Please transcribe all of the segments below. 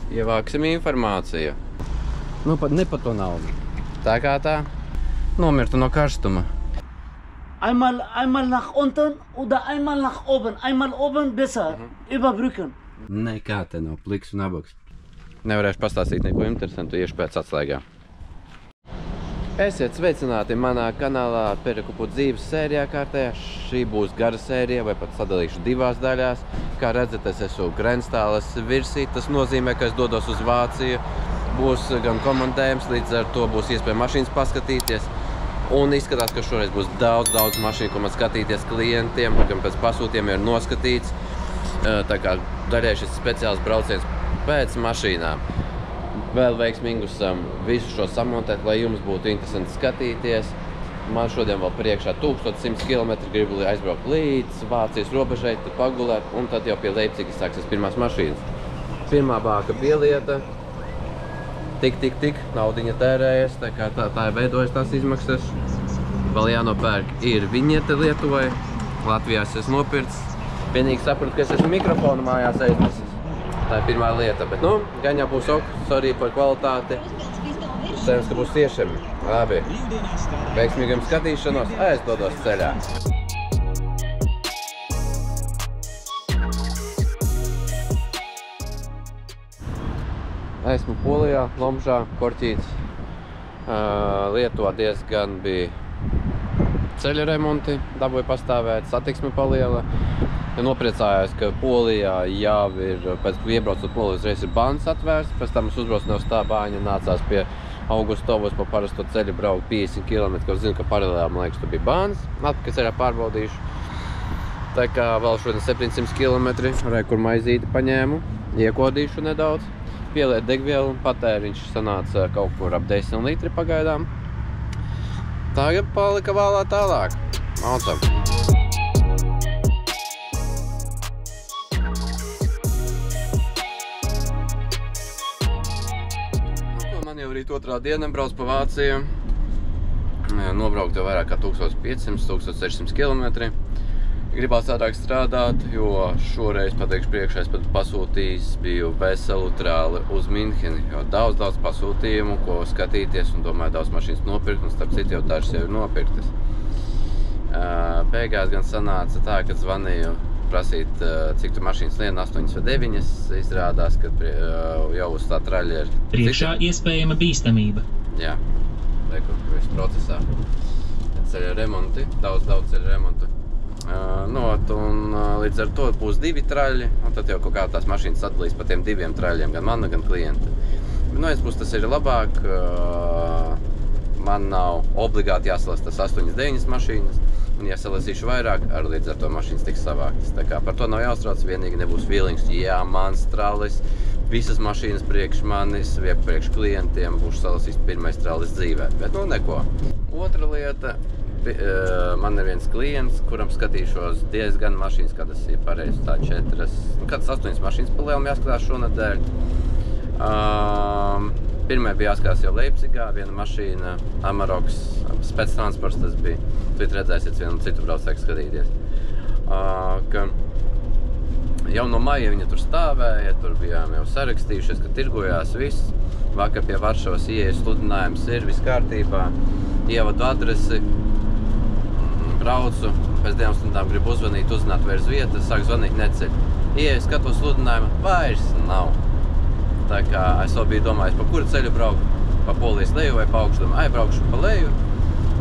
Ievāksim informāciju. Nu, ne par to naudu. Tā kā tā. Nomirtu no karstuma. Einmal nach unten oder einmal nach oben. Einmal oben besser. Überbrücken. Nekā te nav pliks un abaks. Nevarēšu pastāstīt neko interesantu, iešu pēc atslēgām. Esiet sveicināti manā kanālā Perekupu dzīves sērijā kārtējā. Šī būs gara sērija, vai pat sadalīšu divās daļās. Kā redzat, es esmu Grenstāles virsī. Tas nozīmē, ka es dodos uz Vāciju. Būs gan komandējums, līdz ar to būs iespēja mašīnas paskatīties. Un izskatās, ka šoreiz būs daudz mašīnu, ko man skatīties klientiem, gan pēc pasūtījumiem ir noskatīts. Tā kā daļai šis speciāls brauciens pēc mašīnām. Vēl veiksmīgus visu šo samontēt, lai jums būtu interesanti skatīties. Man šodien vēl priekšā 1100 km, gribu aizbraukt līdz Vācijas robežai, tad pagulēt, un tad jau pie Leipcigas sāksies pirmās mašīnas. Pirmā bāka pielieta. Tik, naudiņa tērējas, tā kā tā veidojas tās izmaksas. Vēl jānopērk ir viņiete Lietuvai. Latvijā es esmu nopircis. Vienīgi sapratu, ka es esmu mikrofonu mājās aiznesis. Tā ir pirmā lieta, bet nu, gan jau būs ok, sorry par kvalitāti. Cerams, ka būs tiešām labi. Veiksmīgiem skatīšanos, es dodos ceļā. Esmu Polijā, Lomžā, Korķīts. Lietuvā diezgan bija ceļa remonti, dabūja pastāvēt, satiksme paliela. Nopriecājās, ka Polijā jau ir, pēc iebraucot Poliju, uzreiz ir bans atvērts, pēc tam es uzbraucu no Stābāņa, nācās pie Augustovas pa parasto ceļu braukt 50 km, ko zinu, ka paralēli, man liekas, tur bija bans. Atpakaļ ceļā pārbaudīšu. Tā kā vēl šodien 700 km, kur maizīti paņēmu, iekodīšu nedaudz. Pieliet degvielu, patēriņš sanāca kaut kur ap 10 litri pagaidām. Tagad palika vēlā tālāk. Maucam! Man jau rīt otrā diena brauc pa Vāciju. Nobraukt jau vairāk kā 1500–1600 km. Gribās ātrāk strādāt, jo šoreiz, pateikšu priekšā, es pat pasūtījis biju veselu trāli uz Minheni, jo daudz pasūtījumu, ko skatīties, un domāju, daudz mašīnas nopirkt, un starp citu jau dažas jau ir nopirktas. Beigās gan sanāca tā, kad zvanīju prasīt, cik tu mašīnas lien, 8 vai 9, izrādās, ka jau uz tā traļa ir... Priekšā iespējama bīstamība. Jā, rekur, viss procesā. Ceļa remonti, daudz ceļa remontu. Un līdz ar to būs 2 traļi, un tad jau kaut kā tās mašīnas sadalīs pa tiem 2 traļiem, gan mana, gan klienta. Bet no vienas puses tas ir labāk, man nav obligāti jāsalas tas 8–9 mašīnas, un ja salasīšu vairāk, līdz ar to mašīnas tiks savāktas. Tā kā par to nav jāuztrauc, vienīgi nebūs feelings, jā, mans tralis, visas mašīnas priekš manis, vai priekš klientiem būs salasīts pirmais tralis dzīvē, bet nu neko. Otra lieta. Man ir viens klients, kuram skatīšos diezgan mašīnas, kādas ir pareizi tā 4, kādas 8 mašīnas pa lielam jāskatās šonedēļ. Pirmai bija jāskatās jau Leipcigā, viena mašīna, Amaroks, spēctransports tas bija. Tu redzēsiet vienu citu braucēku skatīties. Jau no maija viņa tur stāvēja, tur bijām jau sarakstījušies, ka tirgojās viss. Vakar pie Varšavas ieejas sludinājums ir, viss kārtībā, ievadu adresi. Braucu, pēc 2 stundām gribu uzzināt vairs vietas, sāku zvanīt neceļ. Ieeju, skatos sludinājumu, vairs nav. Tā kā es vēl biju domājis, pa kuru ceļu braukt, pa Polijas leju vai pa augšu, domāju, braukšu pa leju,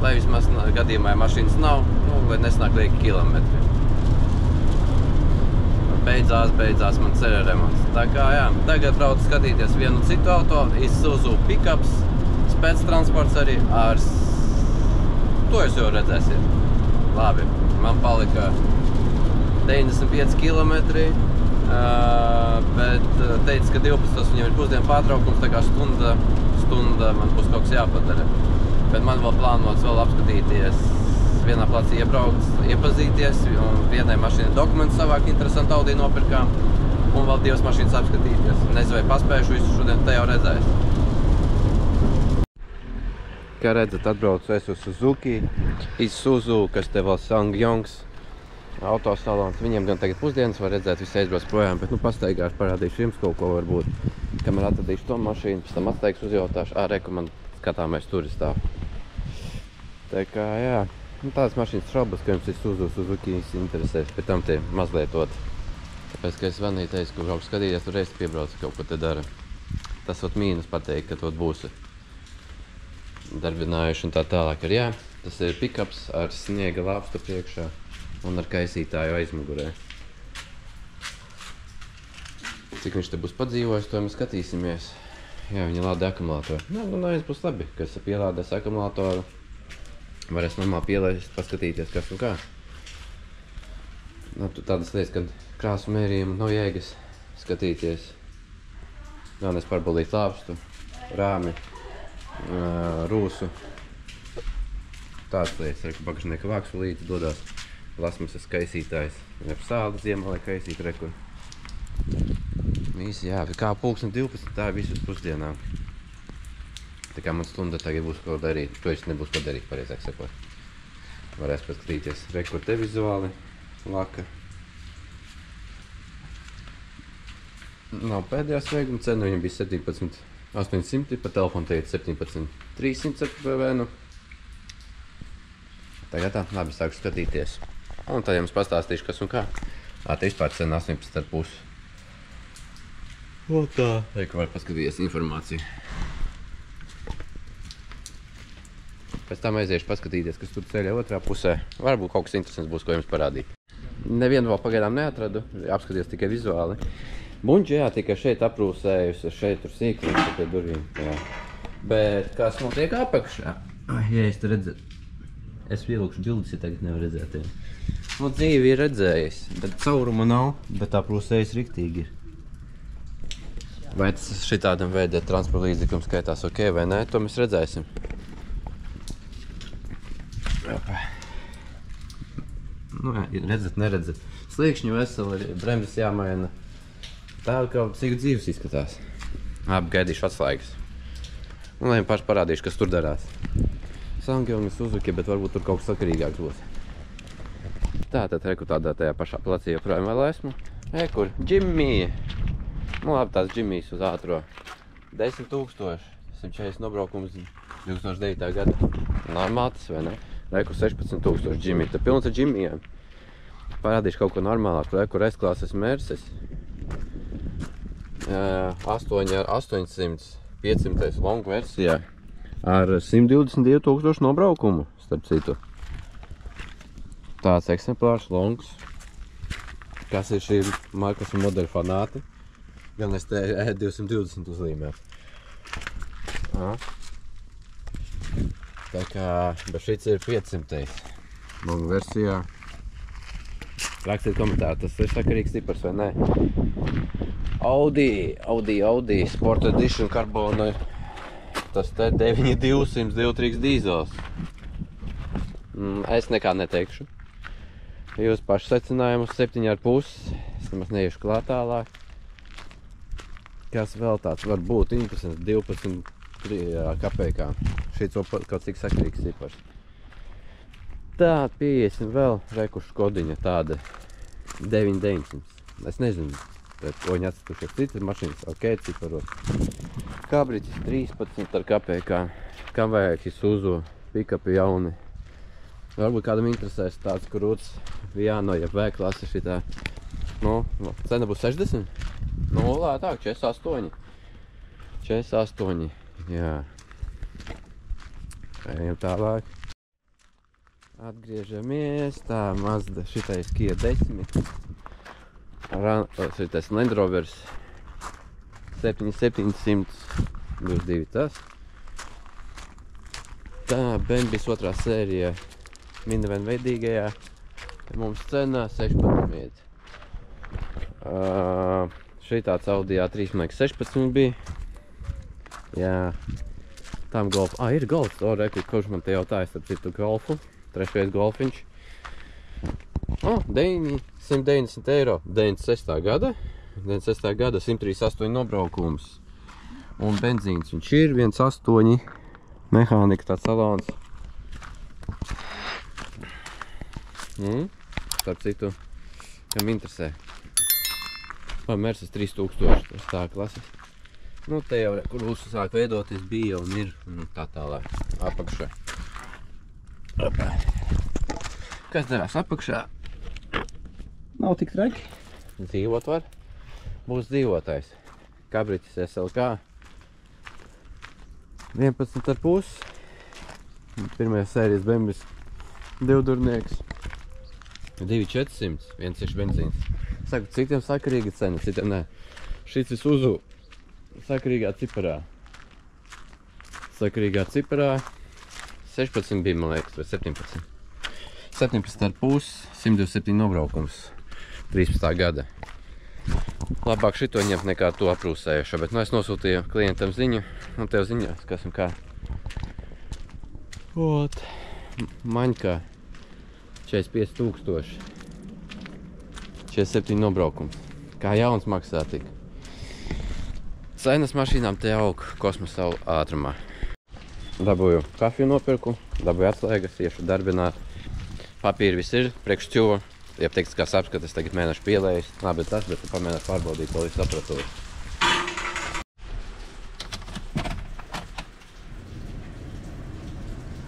lai vismaz gadījumā mašīnas nav, lai nesnāk lieki kilometri. Beidzās man ceļa remonts. Tā kā, jā, tagad braucu skatīties vienu citu auto, Isuzu pickups, spēctransports arī ar... To jūs jau redzēsiet. Labi, man palika 95 km, bet teica, ka 12 viņam ir pusdienu pārtraukums, tā kā stunda man būs kaut kas jāpadara. Bet man vēl plānots vēl apskatīties, vienā placī iebraukt, iepazīties, un vienai mašīnai dokumentu savāk interesantu Audi nopirkām, un vēl 2 mašīnas apskatīties. Nezinu, vai paspējuši visu šodien, te jau redzēs. Kā redzat, atbraucu es uz Suzuki, Isuzu, kas te vēl Sangyongs autosalons. Viņiem gan tagad pusdienas var redzēt, visi aizbrauc projām, bet nu pastaigāšu, parādīšu jums kaut ko varbūt, kamēr atradīšu to mašīnu, pēc tam atsteigs uzjautāšu. Reku, man skatāmies tur stāv. Tā kā, jā, tādas mašīnas šaubas, ka jums ir Suzuki interesēs, pēc tam tie mazlietot. Tāpēc, ka es vanīju teicu, ka kaut skatīties, tur reiz piebrauc kaut ko te dara. Tas ot mīnus pateikt, ka tot būsi darbinājuši un tā tālāk ir, jā. Tas ir pickups ar sniega lāpstu priekšā un ar kaisītāju aizmugurē. Cik viņš te būs padzīvojis, to mēs skatīsimies. Jā, viņa lāda akumulātoru. Nu, viens būs labi, kas pielādēs akumulātoru. Varēs normāli pielaist, paskatīties, kas un kā. Nu, tādas lietas, kad krāsu mērījumu nav jēgas skatīties. Galvenais pārbaudīt lāpstu, rāmi, rūsu. Tādas lietas, ka bagažnieka vāksu līdzi dodās. Lasmasas kaisītājs. Ar sāli ziemā, lai kaisīt rekur. Visi, jā, kā pulksten 12, tā visus pusdienām. Tā kā man stunda tagad būs ko darīt. To es nebūs ko darīt, pareizāk sakot. Varēs paskatīties rekur te vizuāli, laka. Nav pēdējā svaiguma cena, viņam bija 17,800, pa telefonu teikt 17,300 ar PVN. Tagad tā, labi, sāku skatīties. Un tad jums pastāstīšu, kas un kā. Te vispār cena 18,5. O tā. Reiku var paskatīties informāciju. Pēc tam aiziešu paskatīties, kas tur ceļa otrā pusē. Varbūt kaut kas interesants būs, ko jums parādīt. Nevienu vēl pagaidām neatradu, apskaties tikai vizuāli. Buņģi, jā, tikai šeit aprūsējusi, šeit tur sīkums pie durvīm. Jā. Bet kas notiek apakšā? Ja es te redzētu. Es pielūkšu bildes, ja tagad nevar redzēt. Nu, dzīvi ir redzējis, bet cauruma nav, bet aprūsējis riktīgi ir. Vai tas šitādam veidē transporta līdzekļiem skaitās ok vai nē, to mēs redzēsim. Nu, redzat, neredzat. Sliekšņi veseli, bremzes jāmaina. Tā kā cik dzīves izskatās. Gaidīšu atslēgas. Un lai paši parādīšu, kas tur darās. Sangyoung Suzuki, bet varbūt tur kaut kas sakarīgāks būs. Tātad, reku tādā tajā pašā placī joprojām vēl esmu. Kur? Jimmy! Nu labi, tās Jimmys uz ātro. 10,000, 140 nobraukums 2009. gada. Normāli tas, vai ne? Reku 16,000 Jimmy. Te pilns ar Jimmyiem. Parādīšu kaut ko normālāku. Reku S-klases Merces. 8 ar 800, 500 long versijā. Ar 122,000 nobraukumu, starp citu. Tāds eksemplārs longs. Kas ir šī markas un modeļa fanāti? Gan es te 220 uzlīmēt. Tā kā, bet šits ir 500. Long versijā. Rakstiet komentāru, tas ir sakarīgs cipars vai nē. Audi Sport Edition karbona. Tas te 9200 2.3 dīzels. Es nekā neteikšu. Jūs paši secinājumus 7,5. Es nemaz neiešu klāt tālāk. Kas vēl tāds var būt interesants? 12 kapekā. Šits kaut cik sakarīgs cipars. Tā, pieiesim vēl rekušu Škodiņa tāda 9,900. Es nezinu, ko viņi atstatušies citas mašīnas, ok, ciparos. Kabriķis 13 ar kapekā. Kam vajag Isuzu pikapi jauni. Varbūt kādam interesēs tāds krūts Viano, ja V-klase šitā. Nu, cena būs 60? Nu, lētāk, 48. 48, jā. Ejam tālāk. Atgriežamies. Tā, Mazda šitais Kia 10. Šitais Land Rovers 7700 22 tas. Tā, Bembis otrā sērija minivan veidīgajā. Mums cenā 16. Šitāds Audi A3 man liekas 16 bija. Jā. Tam Golf. Ir Golfs. Reku, kurš man te jautājas ar citu Golfu. Trešais Golfiņš. 190 eiro. 96. gada. 96. gada 138 nobraukums. Un benzīns viņš ir 1,8. Mehānika tāds salons. Starp citu, kam interesē. Merces 3000. Tas tā klases. Nu, te jau, kur uzsāk veidoties, bija un ir, un tā tālāk, apakšā. Opā. Kas devās apakšā? Nav tik traki. Dzīvot var. Būs dzīvotais. Kabritis SLK. 11,5. Pirmajā sērijas bembis. Divdurnieks. 2,400. 1,6 benzīns. Saku, citiem sakarīga cena, citiem nē. Šis ir Suzu. Sakarīgā ciparā. Sakarīgā ciparā 16 bija, man liekas, vai 17. 17,5, 127 nobraukums. 13. gada. Labāk šito ņemt nekā to aprūsējušo, bet nu es nosūtīju klientam ziņu, un tev ziņās, kas un kā. Ot. Maņkā 45,000. 47 nobraukums. Kā jauns maksā tik. Cenas mašīnām te aug kosmosa ātrumā. Dabūju kafiju nopirku, dabūju atslēgas, iešu darbināt. Papīri viss ir, priekš ķuva. Iepteiktiskās apskates tagad mēnešu pielējas. Labi tas, bet pamēģināt pārbaudīt to visu aparatūru.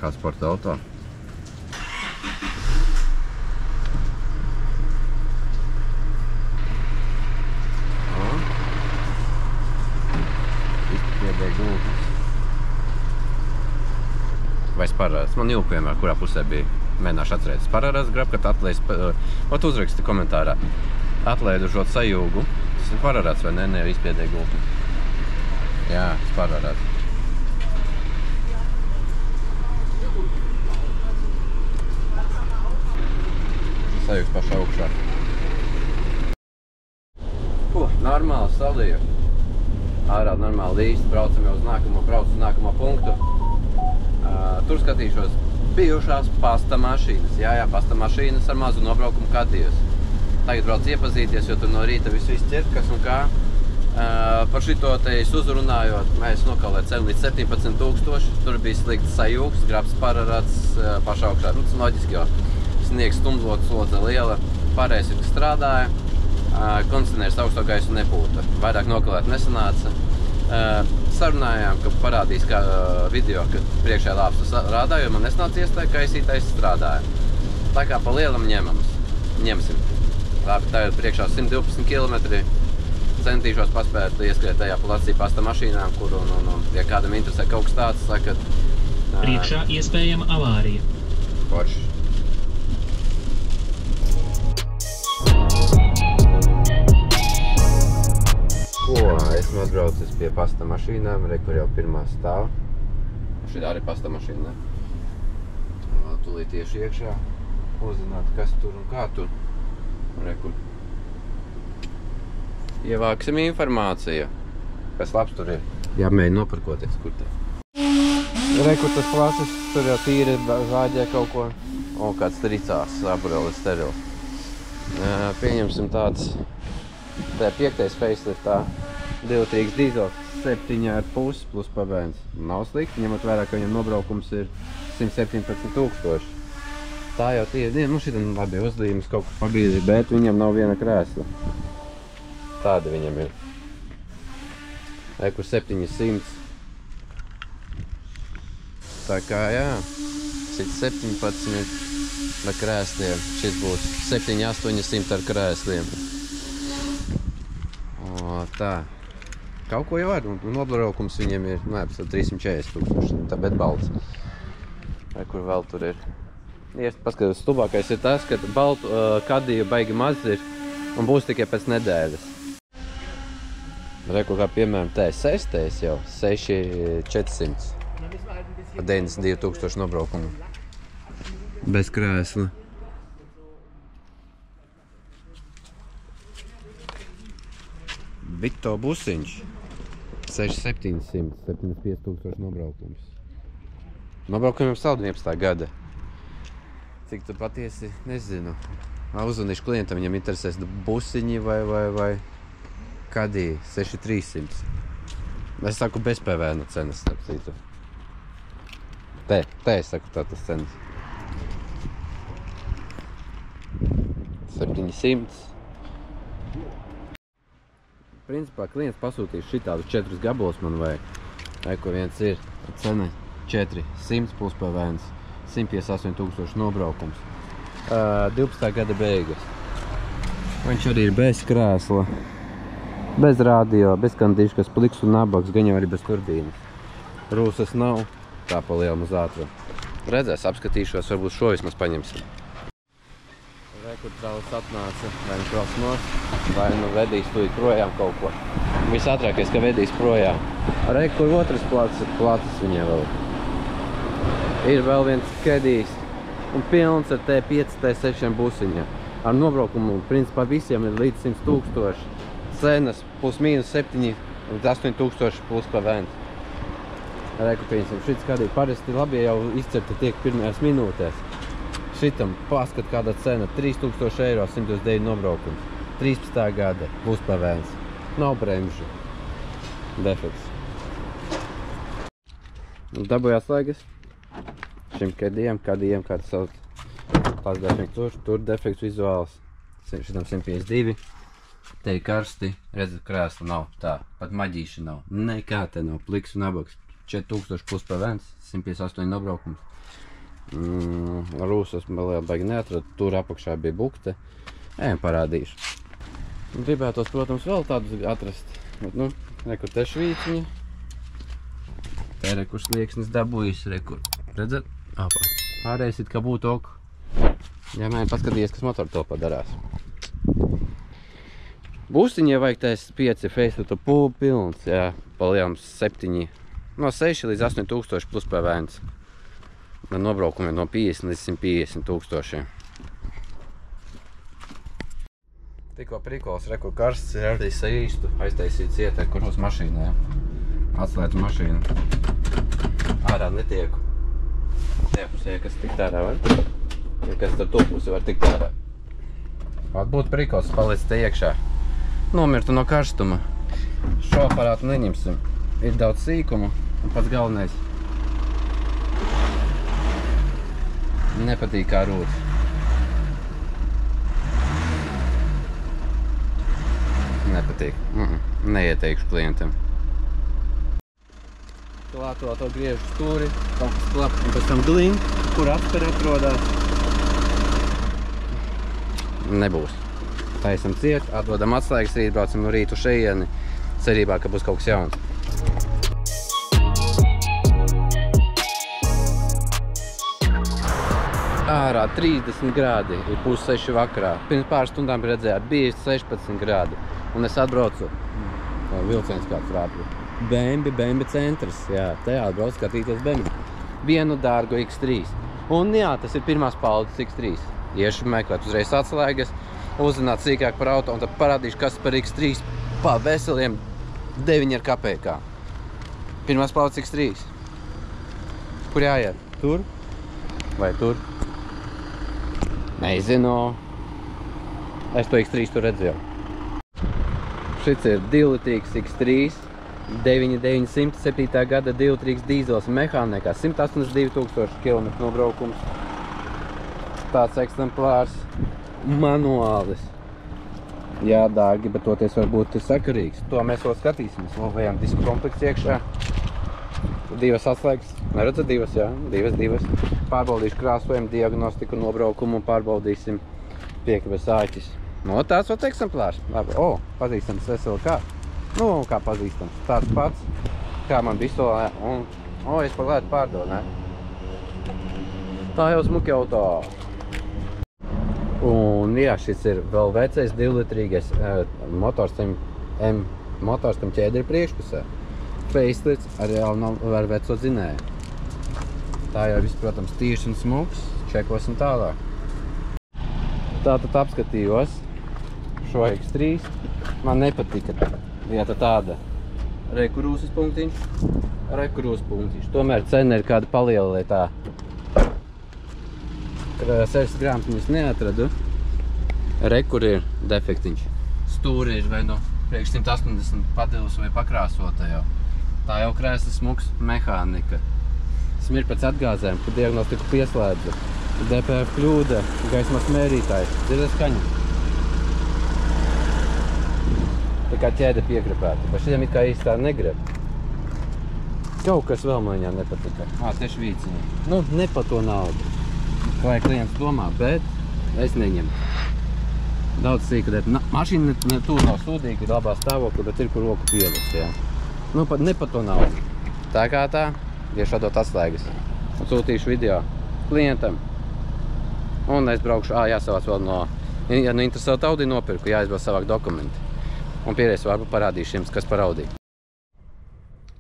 Kā sporta auto. Vai Spararats? Man jūp vienmēr, kurā pusē bija. Mēģināšu atcerēt. Spararats grab, kad atlaiž... Ot uzraksti komentārā. Atlaidušot sajūgu. Spararats vai ne? Ne, izspiedēja gultni. Jā, Spararats. Sajūgs pašā augšā. Normāli salīju. Ārā normāli līst. Braucam jau uz nākamo punktu. Tur skatīšos bijušās pasta mašīnas. Jā, pasta mašīnas ar mazu nobraukumu kadījus. Tagad brauc iepazīties, jo tur no rīta viss ķert, kas un kā. Par šito te Suzu runājot, mēs nokalēt cenu līdz 17,000. Tur bija slikts sajūgs, grabs Spararats pašā augšā. Nu, tas loģiski, jo sniegs stumblot, slodze liela, pārējais ir, kas strādāja. Kondicionērs augsto gaisu nepūta. Vairāk nokalēt nesanāca. Sarunājām, ka parādīs kā video, kad priekšējā lāpstas rādāja, jo man nesnāca iestāja, ka aizsītais strādāja. Tā kā pa lielam ņemsim. Labi, tā ir priekšā 112 km. Centīšos paspēt ieskriet tajā Latvijas pasta mašīnām, kur un ja kādam interesē kaut kas tāds, sakat... Priekšā iespējama avārija. Forši. Esmu atbraucis pie pasta mašīnām, kur jau pirmā stāv. Šī arī pasta mašīna, ne? Tūlīt tieši iekšā, uzzināt, kas tur un kā tur. Kur. Ievāksim informāciju, kas labs tur ir. Jāmēģina noparkoties, kur te. Kur tas plasis, tur jau tīri zāģē kaut ko. O, kāds tricās, aburelis sterils. Pieņemsim tāds, tā 5. faceliftā. 2-trīgs dīzels, 7,5 plus pabēns. Nav slikti, ņemot vērā, ka viņam nobraukums ir 117,000. Tā jau tīri, nu šitam labi uzlīmes kaut kur pabīdī, bet viņam nav viena krēsla. Tāda viņam ir. Kur 700. Tā kā jā, 17 ar krēsliem. Šis būs 7-800 ar krēsliem. O, tā. Kaut ko jau var, un nobraukums viņiem ir, nu, 340,000, tā bet balts. Kur vēl tur ir. Paskatās, stubākais ir tas, ka baltu kadīju baigi maz ir, un būs tikai pēc nedēļas. Reku, kā piemēram, T6 jau 6,400. Pa 92,000 nobraukumu. Bez krēsla. Vito busiņš. 6,700, 75,000 nobraukums. Nobraukumiem saldu 11. gada. Cik tu patiesi, nezinu. Uzzvanīšu klientam, viņam interesēs busiņi vai kadī 6,300. Es saku bez PVN cenas, starp citu. Te es saku tādas cenas. 700. Principā klients pasūtīs šitādus 4 gabalus man vajag. Ko viens ir cena 400 plus PVNs, 158 000 nobraukums. 12. gada beigas. Viņš arī ir bez krēsla, bez radio, bez kandīškas, pliks un nabaks, gan jau arī bez turbīnas. Rūsas nav, tā pa lielu uz ātru. Redzēs, apskatīšos, varbūt šo vismaz paņemsim. Kur trauls atnāca, vai nu trauls nost, vai nu vedīs tūlīt projām kaut ko. Visātrākais, ka vedīs projām. Kur otrs placis viņai vēl. Ir vēl viens kedijs un pilns ar T5, T6 busiņiem. Ar nobraukumu, principā, visiem ir līdz 100 000. Cenas plus mīnus 7 līdz 8 000 plus PVNs. Pieņemsim, šits kādī parasti labi jau izcerti tiek pirmajās minūtēs. Šitam paskat kāda cena 3000 eiro, 129 nobraukums. 13. gada būs PVNs. Nav bremžu. Defekts. Dabūju atslēgas. Šim kādiem, kāds sauc. Tās defekts tur defekts vizuāls. Šitam 152. Te ir karsti. Redzat, krēsla nav. Tā, pat maģīša nav. Nekā te nav. Pliks un abaks. 4000 plus PVNs, 158 nobraukums. Rūsas vēl baigi neatradu, tur apakšā bija bukte. Ejam parādīšu. Gribētos, protams, vēl tādus atrast. Bet, rekur te švīciņa. Te rekur slieksnis dabūjis, rekur. Redzat? Apā. Pārējais it kā būtu ok. Jāmēģina paskatīties, kas motoru topā darās. Busiņie vajag tais 5 facelift pilns, jā, palielams 7. No 6 līdz 8000 plus PVNs. Nobraukumiem no 50 līdz 150 000. Tikko prikols, rekur karsts ir arī saīstu, aiztaisīts ietekur uz mašīnā. Atslēdz mašīnu. Ārā netieku. Tiepusē, kas tikt ārā var. Ja kas ar to pusi var tikt ārā. Būtu prikols, paliec te iekšā. Nomirtu no karstuma. Šo aparātu neņemsim. Ir daudz sīkumu un pats galvenais. Nepatīk kā rūt. Nepatīk. Neieteikšu klientam. Klāto to griežu stūri, kaut kas klap, un pēc tam glin, kur atsperi atrodās. Nebūs. Taisam ciet, atdodam atslēgas, rīt braucam no rītu šeieni, cerībā, ka būs kaut kas jauns. Ārā 30 grādi ir 5:30 vakarā. Pirms pāris stundām redzējāt, bija 16 grādi. Un es atbraucu, vilciens kāds rāpju. Bembi centrs, jā, te atbraucu skatīties Bembi. Vienu dārgu X3. Un jā, tas ir pirmās paudzes X3. Iešu meklēt uzreiz atslēgas, uzzināt sīkāk par auto un tad parādīšu, kas par X3 pa veseliem 9 ar kapekā. Pirmās paudzes X3. Kur jāiet? Tur? Vai tur? Nezinu. Es to X3 tur redzēju. Šits ir 2-litrīgs X3, 9,907. gada 2-litrīgs dīzels mehānikā, 182 000 km nobraukums. Tāds eksemplārs, manuālis. Jā, dārgi, bet toties varbūt ir sakarīgs. To mēs vēl skatīsimies. Vēl disku komplekts iekšā. 2 atslēgas. Neredzat 2, jā? 2. Pārbaudīšu krāsojumu, diagnostiku, nobraukumu un pārbaudīsim piekabes āķis. No, tāds ot eksemplārs. Labi, pazīstams SLK. Kā pazīstams. Tāds pats, kā man Bisolē. Un, es par lētu pārdod, ne? Tā jau smuki auto. Un, jā, šis ir vēl vecais 2-litrīgais motors tam ķēdri priekšpusē. Facelifts arī jau nav ar veco dzinēju. Tā jau viss, protams, tīšs un smuks. Čekosim tālāk. Tātad apskatījos šo X3. Man nepatika vieta tāda. Rekurūsas punktiņš. Tomēr cena ir kāda palielē tā. 6 grāmatiņas neatradu. Rekur ir defektiņš. Stūri ir vai no priekš 180 padilus vai pakrāsota jau. Tā jau krēsla smuks mehānika. Ir pēc atgāzēm, kad diagnostiku pieslēdza. DPF kļūda, gaismas mērītājs. Dzirdat skaņu? Tā kā ķēde piegribēta. Pa šitiem it kā īsti tā negrib. Kaut kas vēl man viņā nepatika. Tieši vīciņi. Nu, ne pa to naudu. Vai klients domā, bet es neņemu. Daudz sīkadēt. Mašīna tur nav sūdīga, ir labā stāvokļa, bet ir kur roku pielikt, jā. Nu, ne pa to naudu. Tā kā tā, tieši atdot atslēgas. Un sūtīšu video klientam. Un es braukšu, jāsavāc vēl no, ja nu interesētu Audi nopirku, jāizvēl savāk dokumenti. Un pierēs varbūt parādīšu jums, kas par Audi.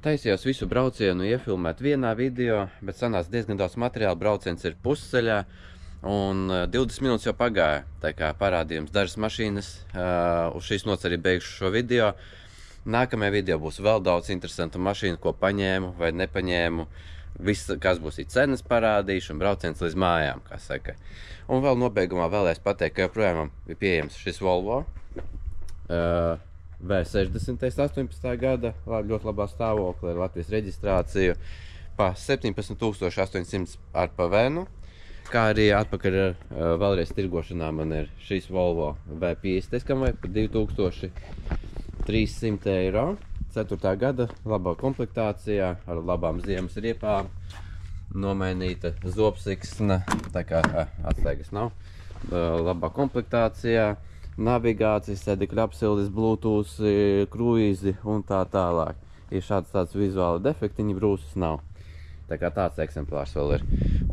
Taisījos visu braucienu iefilmēt vienā video, bet sanāca diezgan daudz materiāla, brauciens ir pusceļā. Un 20 minūtes jau pagāja, tā kā parādījums dažas mašīnas. Uz šīs nots arī beigšu šo video. Nākamajā video būs vēl daudz interesantu mašīnu, ko paņēmu vai nepaņēmu. Viss, kas būs cenas parādīšu un brauciens līdz mājām, kā saka. Un vēl nobeigumā vēlēs pateikt, ka joprojām ir pieejams šis Volvo V60 18. gada, ļoti labā stāvoklī ar Latvijas reģistrāciju pa 17 800 ar PVN. Kā arī atpakaļ vēlreiz tirgošanā man ir šis Volvo V50, kam vajag par 2300 eiro. 4. gada, labā komplektācijā, ar labām ziemas riepām, nomainīta zobsiksna, tā kā atslēgas nav, labā komplektācijā, navigācijas, sēdekļa apsildes, Bluetooth, kruīzi un tā tālāk. Ir tāds vizuāli defektiņi, brūsas nav. Tā kā tāds eksemplārs vēl ir.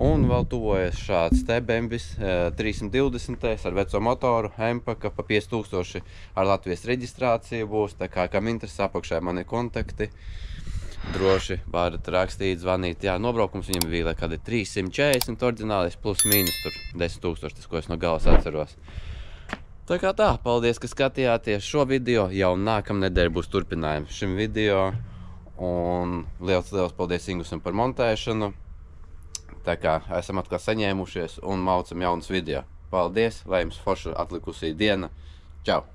Un vēl tuvojas šāds te BMWs 320 ar veco motoru, MPaka pa 5000 ar Latvijas reģistrāciju būs. Tā kā kam interesē, apakšā man ir kontakti. Droši varat rakstīt, zvanīt. Jā, nobraukums viņam bija kādi 340 oriģinālis plus mīnus tur 10 000, tas, ko es no galas atceros. Tā kā tā, paldies, ka skatījāties šo video. Jau nākamnedēļ būs turpinājums šim video. Un liels paldies Ingusam par montēšanu. Tā kā esam atkal saņēmušies un maucam jaunas video. Paldies, lai jums forša atlikusī diena. Čau!